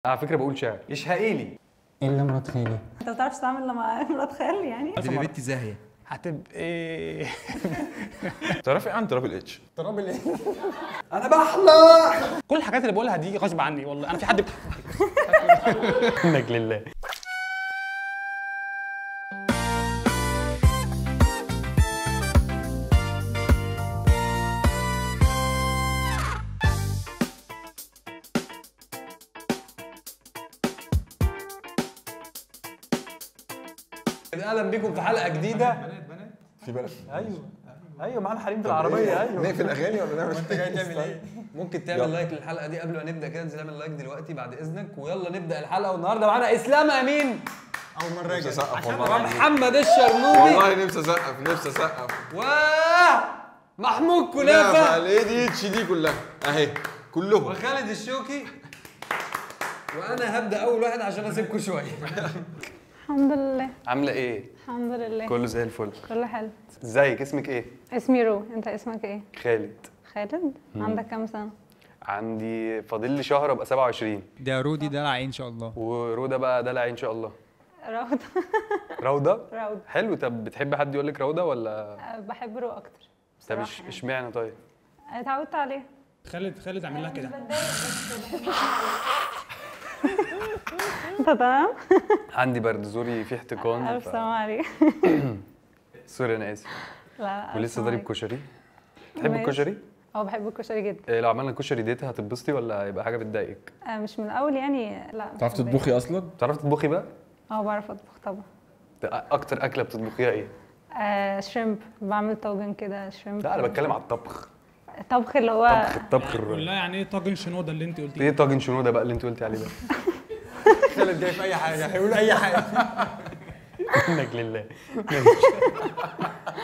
على فكره بقول شعر يشهقيلي الا مرات خالي. انت ما بتعرفش تعمل لما مرات خال يعني؟ هتبقى بنتي زاهيه. هتبقى ايه؟ تعرفي ايه عن تراب الاتش؟ تراب الايه؟ انا بحلى. كل الحاجات اللي بقولها دي غصب عني والله. انا في حد منك لله. اهلا بيكم في حلقه جديده. في بلد. ايوه معانا حريم بالعربيه. ايوه نقفل اغاني ولا نعمل؟ انت جاي تعمل ايه؟ ممكن تعمل لايك للحلقه دي قبل ما نبدا كده. انزل اعمل لايك دلوقتي بعد اذنك ويلا نبدا الحلقه. والنهارده معانا اسلام امين اول مره اجي اسقف ومحمد الشرنوبي والله نفسي اسقف محمود كنافه الاي دي اتش دي كلها اهي كلهم وخالد الشوكي. وانا هبدا اول واحد عشان اسيبكم شويه. الحمد لله. عامله ايه؟ الحمد لله كله زي الفل. كله حلو. ازيك؟ اسمك ايه؟ اسمي رو، انت اسمك ايه؟ خالد. خالد؟ عندك كام سنة؟ عندي فاضل لي شهر ابقى 27. ده رودي دلع ان شاء الله. وروده بقى دلع ان شاء الله. روضة. روده؟ روضة. حلو. طب بتحبي حد يقول لك روده ولا؟ بحب رو اكتر طب بصراحة يعني. اشمعنى طيب؟ اتعودت عليه. خالد اعمل لها كده. انت تمام؟ عندي برد زوري في احتقان. الف سلام عليك. سوري انا اسف. لا ولسه ضارب كشري. تحب ماشي. الكشري؟ اه بحب الكشري جدا. إيه لو عملنا كشري ديت هتتبسطي ولا هيبقى حاجه بتضايقك؟ مش من الاول يعني. لا تعرفي تطبخي اصلا؟ بتعرفي تطبخي بقى؟ اه بعرف اطبخ طبعا. اكتر اكله بتطبخيها ايه؟ شريمب. بعمل طاجن كده شريمب. لا انا بتكلم على الطبخ. الطبخ اللي هو الطبخ قول لها يعني ايه طاجن شنوده اللي انت قلتيه؟ ايه طاجن شنوده بقى اللي انت قلتي عليه ده؟ خالد جاي في اي حاجه هيقول اي حاجه. منك لله.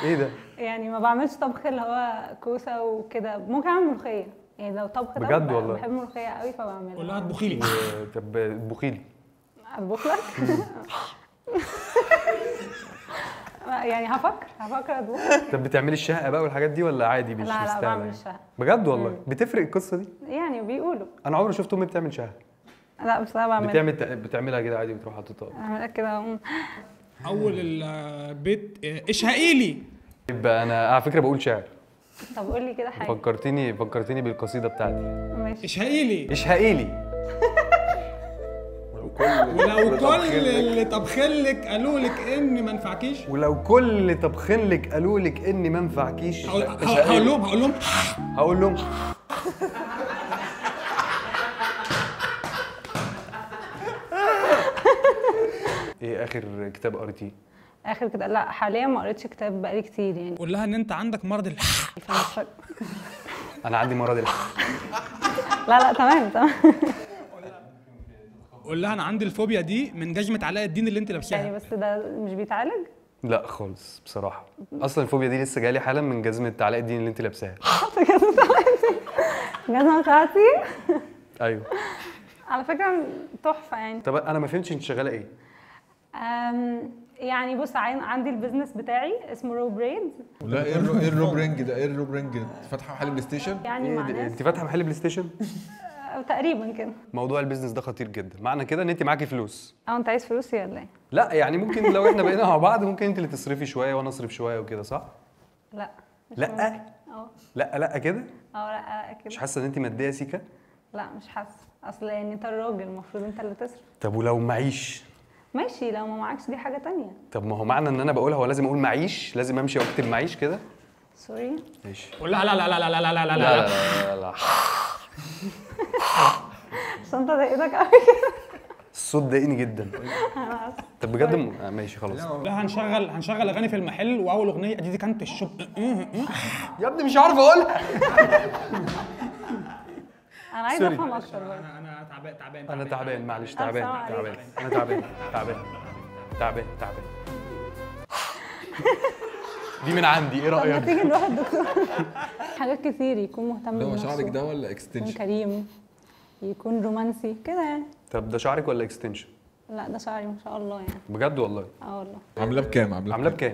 ايه ده؟ يعني ما بعملش طبخ اللي هو كوسه وكده. ممكن اعمل ملوخيه يعني لو طبخ ده. بجد والله؟ بحب الملوخيه قوي فبعملها. قول لها اطبخي لي. طب اطبخي لي. اطبخ لك. يعني هفكر اطبخ. طب بتعملي الشهقه بقى والحاجات دي ولا عادي مش لا مستاهله؟ بعمل الشهقه. بجد والله؟ بتفرق القصه دي؟ يعني بيقولوا. انا عمري شفت امي بتعمل شهقه. لا بس انا بعملها. بتعملها كده عادي وتروح حاططها. اعملها كده اول البيت اشهقي لي. يبقى انا على فكره بقول شعر. طب قول لي كده حاجه. فكرتيني بالقصيده بتاعتي. ماشي. اشهقي لي. اشهقيلي. ولو كل اللي طبخلك قالوا لك ان ما ينفعكيش. ولو كل اللي طبخنلك قالوا لك اني ما انفعكيش. هقول لهم ايه اخر كتاب قريتيه؟ اخر كده لا حاليا ما قريتش كتاب بقالي كتير يعني. قول لها ان انت عندك مرض انا عندي مرض لا تمام. قول لها انا عندي الفوبيا دي من جزمه علاء الدين اللي انت لابساها. يعني بس ده مش بيتعالج؟ لا خالص بصراحه. اصلا الفوبيا دي لسه جايه حالا من جزمه علاء الدين اللي انت لابساها. الجزمه بتاعتي؟ ايوه على فكره تحفه يعني. طب انا ما فهمتش انت شغاله ايه؟ يعني بص عندي البيزنس بتاعي اسمه رو بريد. لا ايه الروبرينج ده؟ ايه الروبرينج؟ فاتحه محل بلاي ستيشن؟ يعني مع ناس انت فاتحه محل بلاي ستيشن؟ تقريبا كده. موضوع البيزنس ده خطير جدا. معنى كده ان انت معاكي فلوس. انت عايز فلوسي ولا ايه؟ لا يعني ممكن لو احنا بقينا مع بعض ممكن انت اللي تصرفي شويه وانا اصرف شويه وكده صح؟ لا لا لا كده؟ لا كده. مش حاسه ان انت ماديه سيكه؟ لا مش حاسه. اصل يعني انت الراجل المفروض انت اللي تصرف. طب ولو معيش؟ ماشي لو ما معكش دي حاجه تانية. طب ما هو معنى ان انا بقولها هو لازم اقول معيش؟ لازم امشي واكتب معيش كده؟ سوري. ماشي. قول لها لا لا لا لا لا لا لا لا لا لا عشان انت ضايقتك قوي كده. الصوت ضايقني جدا. طب بجد ماشي خلاص. لا هنشغل اغاني في المحل واول اغنيه دي كانت الشوب. يا ابني مش عارف اقولها. انا عايزه افهم اكتر برضه. انا تعبان. انا تعبان معلش ألف سلام تعبان. عليك. انا تعبان. دي من عندي ايه طب ما رايك؟ تيجي نروح الدكتور. حاجات كتير يكون مهتم ده هو بنفسه. شعرك ده ولا يكون اكستنشن؟ كريم. يكون رومانسي كده يعني. طب ده شعرك ولا اكستنشن؟ لا ده شعري ما شاء الله يعني. بجد والله؟ والله. عاملاه بكام؟ عاملاه بكام؟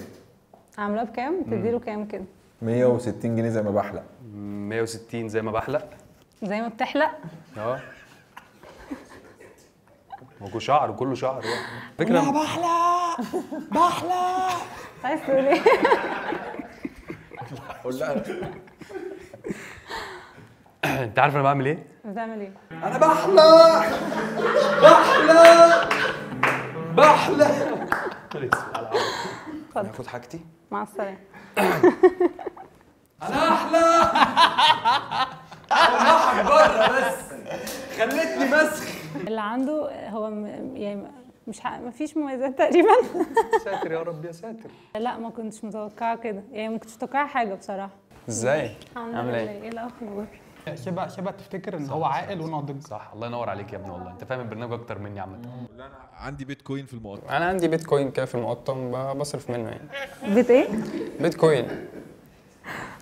عاملاه بكام؟ تديله كام كده؟ 160 جنيه زي ما بحلق. 160 زي ما بحلق. زي ما بتحلق. هو شعر كله شعر يعني فكره. بحلى عايز تقول ايه؟ قول لها انت عارف انا بعمل ايه؟ بتعمل ايه؟ انا بحلى اتفضل. هاخد حاجتي. مع السلامه. انا احلى راح بره بس خلتني مسخ. اللي عنده هو يعني مفيش مميزات تقريبا. ساتر يا رب يا ساتر. لا ما كنتش متوقعه كده، يعني ما كنتش متوقعه حاجه بصراحه. ازاي؟ الحمد عامله لله. ايه؟ ايه الاخبار؟ شبه تفتكر ان هو عاقل وناضج. صح، الله ينور عليك يا ابني، والله انت فاهم البرنامج اكتر مني عامه. انا عندي بيتكوين في المقطم. انا عندي بيتكوين كده في المقطم بصرف منه يعني. بيت ايه؟ بيتكوين.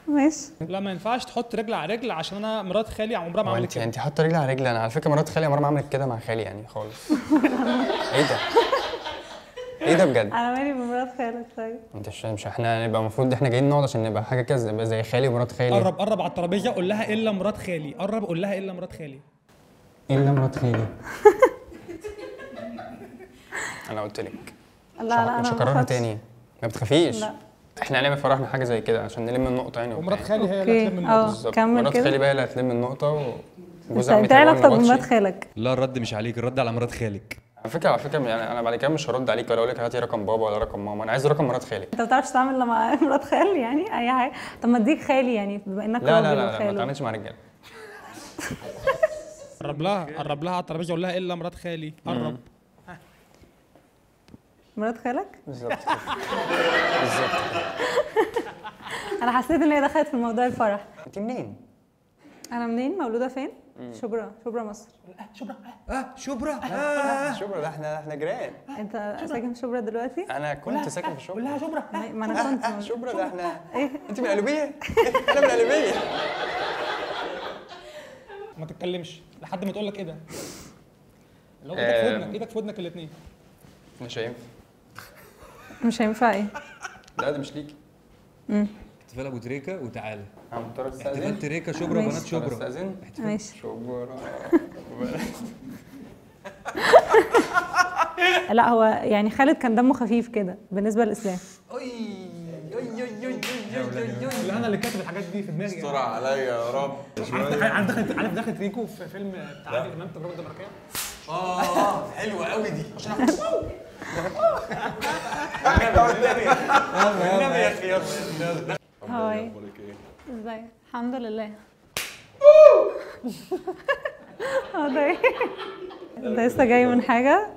ماشي. لا ما ينفعش تحط رجل على رجل عشان انا مرات خالي عمرها ما عملت كده. انت حاطه رجلي على رجلي. انا على فكره مرات خالي عمرها ما عملت كده مع خالي يعني خالص. ايه ده؟ ايه ده بجد؟ انا مالي بمرات خالك طيب؟ انت مش احنا نبقى المفروض احنا جايين نقعد عشان نبقى حاجه كده نبقى زي خالي ومرات خالي. قرب على الترابيزه قول لها الا مرات خالي. قرب قول لها الا مرات خالي. الا مرات خالي. انا قلت لك لا انا مش ما هكررها بخافش. تاني. ما بتخافيش. لا. احنا هنعمل فرح من حاجه زي كده عشان نلم النقطه يعني. ومرات خالي هي اللي اوكي هتلم النقطه. بالظبط. كمل مرات كده. خالي بقى هي اللي هتلم النقطه وجوز انت عمتي علاقتك بمرات خالك؟ لا الرد مش عليك، الرد على مرات خالك. على فكره يعني انا بعد كده مش هرد عليك ولا اقول لك هاتي رقم بابا ولا رقم ماما. انا عايز رقم مرات خالي. انت ما بتعرفش تعمل الا مع مرات خال يعني اي حاجه؟ طب ما اديك خالي يعني بما انك لا راجل ما وخاله. تعملش مع رجاله. قرب لها على الترابيزه قول لها الا مرات خالي. قرب. مرات خالك؟ بالظبط بالظبط. انا حسيت ان هي دخلت في موضوع الفرح. انت منين؟ انا منين؟ مولوده فين؟ شبرا مصر. شبرا ده احنا جيران. انت ساكن في شبرا دلوقتي؟ انا كنت ساكن في شبرا. ما انا كنت شبرا ده احنا. ايه؟ انت من القلوبيه؟ انا من القلوبيه. ما تتكلمش لحد ما تقول لك ايه ده. لو ايدك في ودنك الاثنين. مش هينفع. مش هينفع ايه؟ لا ده مش ليكي. احتفال ابو تريكه وتعالى. هنضطر احتفال استاذن. تريكه شبرا ماشي. بنات شبرا. استاذن. ماشي. شبرا. لا هو يعني خالد كان دمه خفيف كده بالنسبه للاسلام. لا انا اللي كاتب الحاجات دي في دماغي. استر عليا يا رب. عارف دخلت ريكو في فيلم بتاع عادل امام تجربه دنماركيه. حلوه قوي دي. هاي ازاي؟ الحمد لله. ده ايه؟ انت لسه جاي من حاجه؟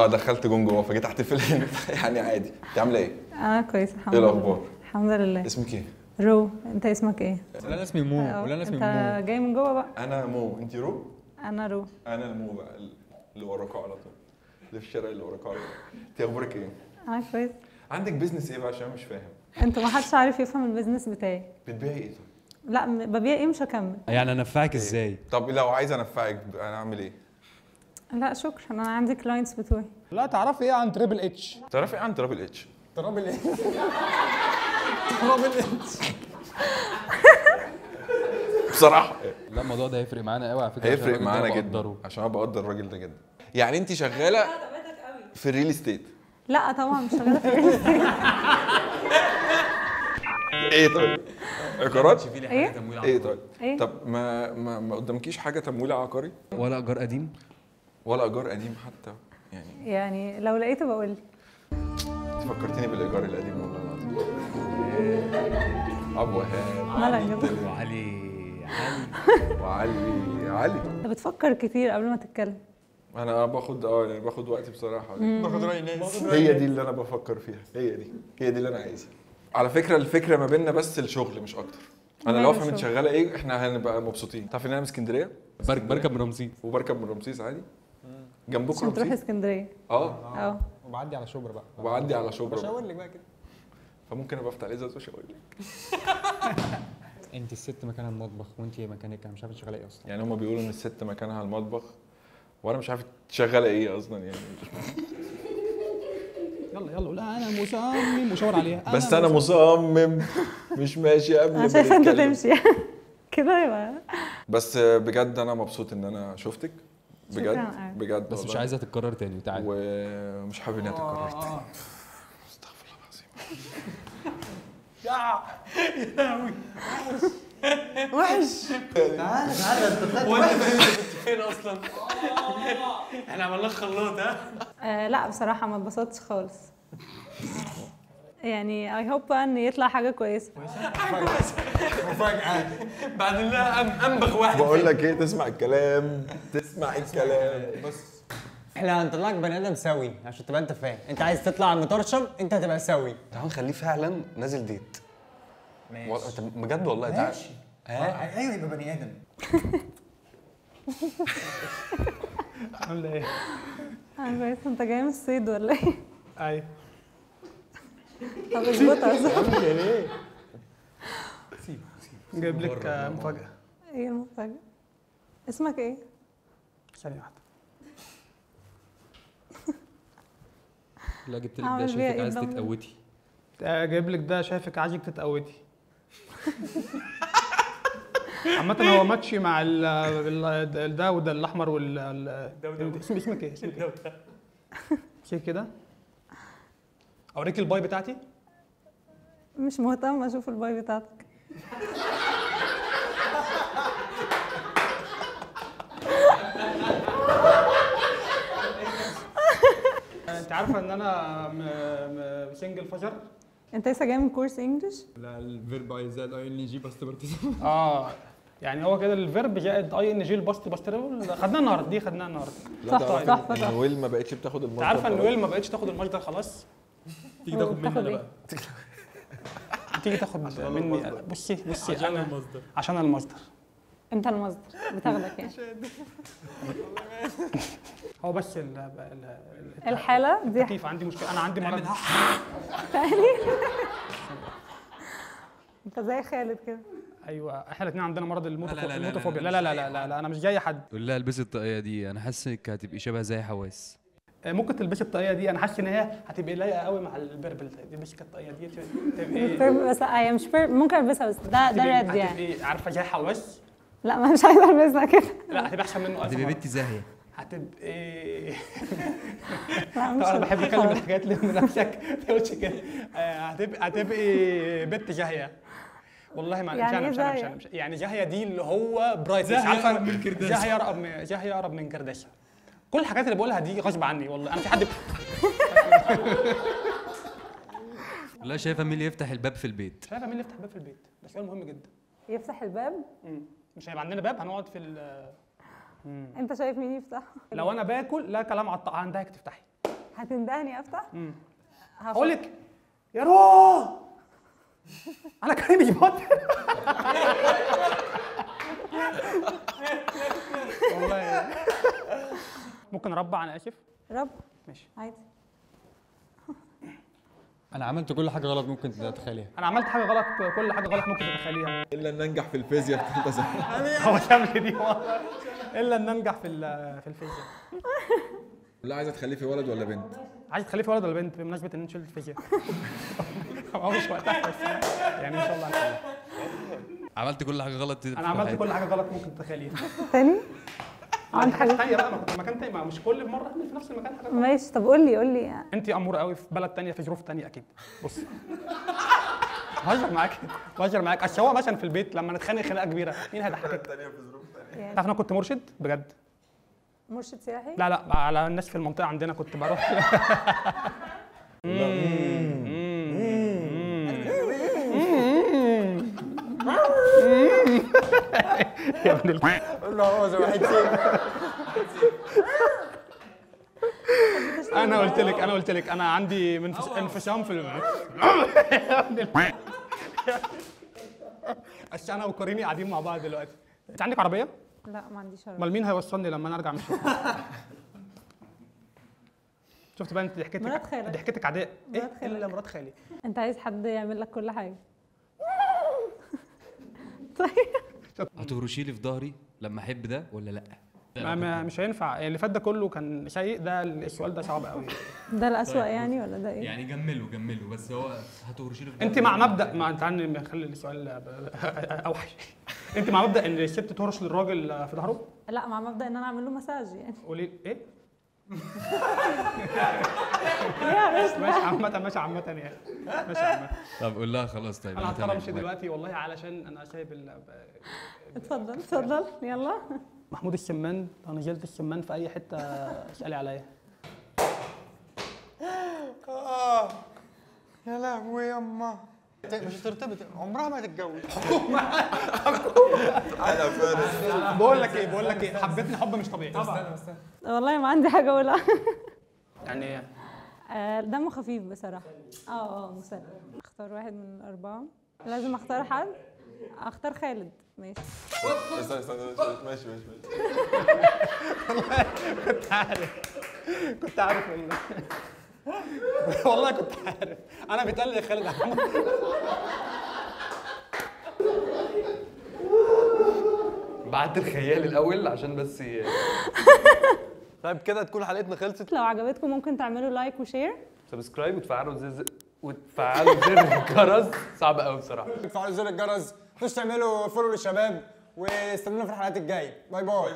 دخلت جون جوه فجيت احتفل هنا يعني عادي. انت عامله ايه؟ انا كويس الحمد ايه لله. الاخبار؟ الحمد لله. اسمك ايه؟ رو. انت اسمك ايه؟ لا انا اسمي مو ولا انا اسمي مو. انت جاي من جوه بقى؟ انا مو. انت رو؟ انا رو. انا المو بقى اللي وراكوا على طول. اللي في الشارع اللي وراكوا على طول. انت اخبارك ايه؟ انا كويس. عندك بيزنس ايه بقى عشان مش فاهم؟ انت ما حدش عارف يفهم البيزنس بتاعي. بتبيعي ايه طيب؟ لا ببيع ايه؟ مش هكمل. يعني انفعك ازاي؟ طب لو عايز انفعك انا اعمل ايه؟ لا شكرا انا عندي كلاينتس بتوعي. لا تعرفي ايه عن تريبل اتش؟ تعرفي ايه عن ترابل اتش؟ ترابل ايه؟ بصراحه لا الموضوع ده هيفرق معانا قوي على فكره. هيفرق معانا جدا عشان انا بقدر الراجل ده جدا. يعني انت شغاله في الريل استيت؟ لا طبعا مش شغاله في الريل استيت. ايه طيب؟ عقارات؟ ايه؟ ايه طيب؟ ايه؟ طب ما قدامكيش حاجه تمويل عقاري؟ ولا ايجار قديم؟ ولا ايجار قديم حتى يعني لو لقيته بقول لي. انت فكرتني بالايجار القديم والله العظيم. ابو هاب مالك كده؟ وعلي انت بتفكر كتير قبل ما تتكلم. انا باخد وقتي بصراحه. باخد راي ناس. هي دي اللي انا بفكر فيها. هي دي اللي انا عايزها. على فكره الفكره ما بيننا بس الشغل مش اكتر. انا لو افهم انت شغاله ايه احنا هنبقى مبسوطين. تعرف ان انا من اسكندريه بركب من رمسيس. وبركب من رمسيس عادي. جنبكم عشان تروح رمسيس. اسكندريه. اه وبعدي على شبرا بقى. وبعدي على شبرا. بشاور لك بقى كده. فممكن ابقى افتح الازاز واشاور لك. انت الست مكانها المطبخ وانت مكانك انا مش عارف شغاله ايه اصلا. يعني هم بيقولوا ان الست مكانها المطبخ وانا مش عارف شغاله ايه اصلا يعني. يلا لا انا مصمم وشاور عليها. بس انا مصمم مش ماشي قبل انا شايفه انت تمشي كده يبقى. بس بجد انا مبسوط ان انا شفتك شكراً. بجد بجد بس مش والله. عايزها تتكرر تاني وتعالى. ومش حابب انها تتكرر تاني. استغفر الله العظيم. وانت فين اصلا؟ احنا عملنا خلاط ها؟ لا بصراحه ما اتبسطتش خالص. يعني اي هوب بقى ان يطلع حاجه كويسه. مفاجأة بعدين لها انبخ واحد. بقول لك ايه، تسمع الكلام تسمع الكلام. بص احنا هنطلعك بني ادم سوي عشان تبقى انت فاهم. انت عايز تطلع مطرشم، انت هتبقى سوي. تعال نخليه فعلا نازل ديت. ماشي بجد والله تعال. ماشي. ايوه يبقى بني ادم. عامله ايه؟ انا كويس. انت جاي من الصيد ولا ايه؟ ايوه. طب اظبطها صح. ليه؟ جايب لك مفاجأة. ايه المفاجأة؟ اسمك ايه؟ ثانية واحدة. لا جبت لك هعمل ده بيها شايفك ايه عايز الضمن؟ تتقوتي. جايب لك ده شايفك عايزك تتقودي. عامة هو ماتشي مع ده وده الاحمر اسمك ايه؟ اسمك ايه؟ شيء كده. اوريك الباي بتاعتي؟ مش مهتم اشوف الباي بتاعتك. انت عارفة ان انا سنجل فجر؟ انت لسه جاي من كورس انجلش؟ لا الفيرب زائد اي ان جي باست يعني هو كده الفيرب زائد اي ان جي الباست باستربل خدناها النهارده. دي خدناها النهارده. صح صح صح. نويل ما بقتش بتاخد المصدر. انت عارفة ان نويل ما بقتش تاخد المصدر خلاص؟ تيجي تاخد مني انا ايه؟ بقى. تيجي تاخد مني. بصي عشان المصدر. عشان المصدر. انت المصدر بتاخدك يعني. هو بس الحالة دي كيف عندي مشكلة. انا عندي مرض. انت زي خالد كده. ايوه احنا الاثنين عندنا مرض لا، لا، لا، لا، الموتوفوبيا. لا، لا لا لا لا لا انا مش جاي حد. قول لها البسي الطاقية دي، انا حاسس انك هتبقي شبه زي حواس. ممكن تلبسي الطاقيه دي. انا حاسس ان هي هتبقى لايقه قوي مع البربل. تلبسي الطاقيه دي تبقى بس هي مش ممكن البسها بس ده رد يعني. هتبقي عارفه زي حواس. لا ما مش عايزه البسها كده. لا هتبقى احسن منه. هتبقي بنتي زاهية. هتبقي لا مش انا بحب اتكلم خلاص. الحاجات اللي من نفسك في وشك كده. هتبقي بنت جاهيه. والله ما يعني مش إيه أنا جاهية؟ يعني جاهيه دي اللي هو برايت. جاهية عارفه أقرب من كرداسة. جاهيه اقرب من كرداسه. كل الحاجات اللي بقولها دي غصب عني والله. انا في حد لا شايفة مين اللي يفتح الباب في البيت؟ شايفه مين اللي يفتح باب في البيت؟ ده سؤال مهم جدا. يفتح الباب. مش هيبقى عندنا باب هنقعد في انت شايف مين يفتح؟ لو انا باكل لا كلام على الطاقه عندك تفتحي. هتندهني افتح؟ هقول لك يا رو انا كريم جبات. والله ممكن اربع. انا اسف. رب ماشي. عادي. انا عملت كل حاجه غلط ممكن تتخيليها. انا عملت حاجه غلط. كل حاجه غلط ممكن تتخيليها. الا ان انجح في الفيزياء في ثالثه ثانوي. هو شامل دي والله. الا ان انجح في الفيزياء. لا عايزه تخليه في ولد ولا بنت؟ عايز تخليه في ولد ولا بنت بمناسبه ان انت شلت الفيزياء؟ هو مش وقتها بس يعني ان شاء الله هنخليها. عملت كل حاجة غلط. انا عملت كل حاجه غلط ممكن تتخيليها. تاني؟ عملت حاجه ثانيه بقى. ما كنت في مكان تاني. مش كل مره اعمل في نفس المكان حاجه غلط. ماشي. طب قول لي انت اموره قوي في بلد تانية في ظروف تانية اكيد. بص بهزر معاك اصل هو مثلا في البيت لما نتخانق خناقه كبيره مين هيضحكك؟ يعني تعرف انا كنت مرشد بجد. مرشد سياحي؟ لا على الناس في المنطقه عندنا كنت بروح. يا ابن انا قلت لك انا عندي انفصام في بس انا وكريمي قاعدين مع بعض دلوقتي. انت عندك عربيه؟ لا ما عنديش عربية. امال مين هيوصلني لما انا ارجع من الشغل؟ شفت بقى انت مرات خالك. ضحكتك عاديه. ايه مرات خالك. الا مرات خالي. انت عايز حد يعمل لك كل حاجة. طيب هتهرشي لي في ظهري لما احب ده ولا لا؟ مش هينفع. اللي فات ده كله كان سيء. ده السؤال ده صعب قوي. ده الأسوأ يعني ولا ده ايه؟ يعني جمله بس هو هتهرشي لي في ظهري. انت مع مبدا. ما تعالى نخلي السؤال اوحش. انت مع مبدا ان الست تهرش للراجل في ظهره؟ لا، مع مبدا ان انا اعمل له مساج يعني. قولي ايه؟ يا بس ماشي عامة ماشي عامة يعني ماشي عامة. طب قول لها خلاص. طيب انا هضطر تمام. امشي دلوقتي والله علشان انا سايب اتفضل اتفضل يلا. محمود السمان، لو نزلت السمان في اي حتة اسألي عليا. يا لهوي يما مش هترتبط، عمرها ما هتتجوز. انا فارس. بقول لك ايه حبيتني حب مش طبيعي. استنى. والله ما عندي حاجه اقولها. يعني ايه؟ دمه خفيف بصراحه. مسلي. اختار واحد من الاربعه. لازم اختار حد. اختار خالد. ماشي. استنى ماشي. كنت عارف والله. والله كنت عارف. انا بيتقال لي خالد احمد. بعت الخيال الاول عشان بس طيب كده تكون حلقتنا خلصت. لو عجبتكم ممكن تعملوا لايك وشير. سبسكرايب وتفعلوا زر الجرس. صعب قوي بصراحه. تفعلوا زر الجرس، مش تعملوا فولو للشباب، واستنونا في الحلقات الجايه. باي باي.